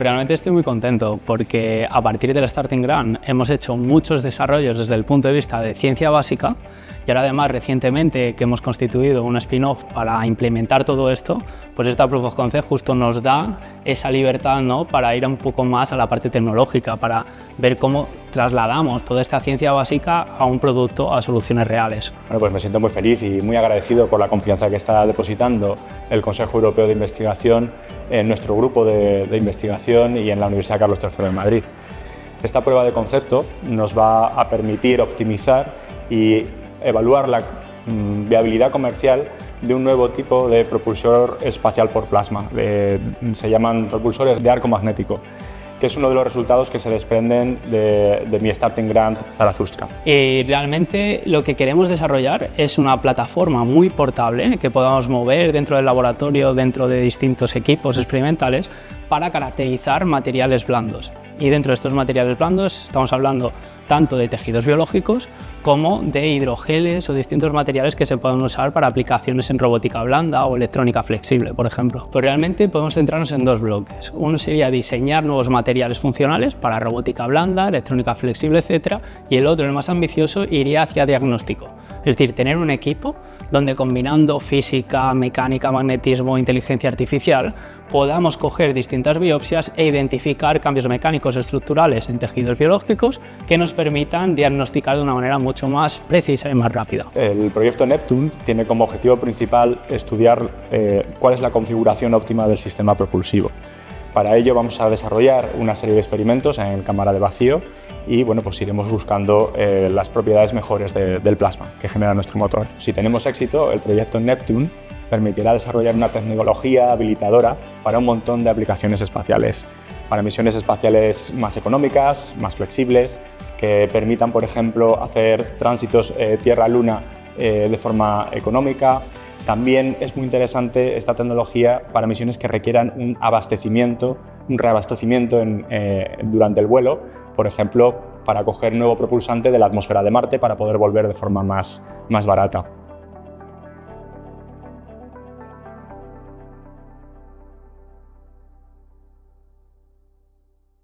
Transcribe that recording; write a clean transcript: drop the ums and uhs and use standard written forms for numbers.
Realmente estoy muy contento porque a partir del Starting Grant hemos hecho muchos desarrollos desde el punto de vista de ciencia básica y ahora además recientemente que hemos constituido un spin-off para implementar todo esto, pues esta Proof of Concept justo nos da esa libertad, ¿no?, para ir un poco más a la parte tecnológica, para ver cómo trasladamos toda esta ciencia básica a un producto, a soluciones reales. Bueno, pues me siento muy feliz y muy agradecido por la confianza que está depositando el Consejo Europeo de Investigación en nuestro grupo de investigación y en la Universidad Carlos III de Madrid. Esta prueba de concepto nos va a permitir optimizar y evaluar la viabilidad comercial de un nuevo tipo de propulsor espacial por plasma. Se llaman propulsores de arco magnético, que es uno de los resultados que se desprenden de mi Starting Grant Zarathustra. Y realmente lo que queremos desarrollar es una plataforma muy portable que podamos mover dentro del laboratorio, dentro de distintos equipos experimentales, para caracterizar materiales blandos. Y dentro de estos materiales blandos estamos hablando tanto de tejidos biológicos como de hidrogeles o distintos materiales que se pueden usar para aplicaciones en robótica blanda o electrónica flexible, por ejemplo. Pero realmente podemos centrarnos en dos bloques. Uno sería diseñar nuevos materiales funcionales para robótica blanda, electrónica flexible, etc. Y el otro, el más ambicioso, iría hacia diagnóstico. Es decir, tener un equipo donde combinando física, mecánica, magnetismo e inteligencia artificial podamos coger distintas biopsias e identificar cambios mecánicos estructurales en tejidos biológicos que nos permitan diagnosticar de una manera mucho más precisa y más rápida. El proyecto Neptune tiene como objetivo principal estudiar cuál es la configuración óptima del sistema propulsivo. Para ello vamos a desarrollar una serie de experimentos en cámara de vacío y bueno, pues iremos buscando las propiedades mejores del plasma que genera nuestro motor. Si tenemos éxito, el proyecto Neptune permitirá desarrollar una tecnología habilitadora para un montón de aplicaciones espaciales, para misiones espaciales más económicas, más flexibles, que permitan, por ejemplo, hacer tránsitos Tierra-Luna de forma económica. También es muy interesante esta tecnología para misiones que requieran un reabastecimiento durante el vuelo, por ejemplo, para coger nuevo propulsante de la atmósfera de Marte para poder volver de forma más barata.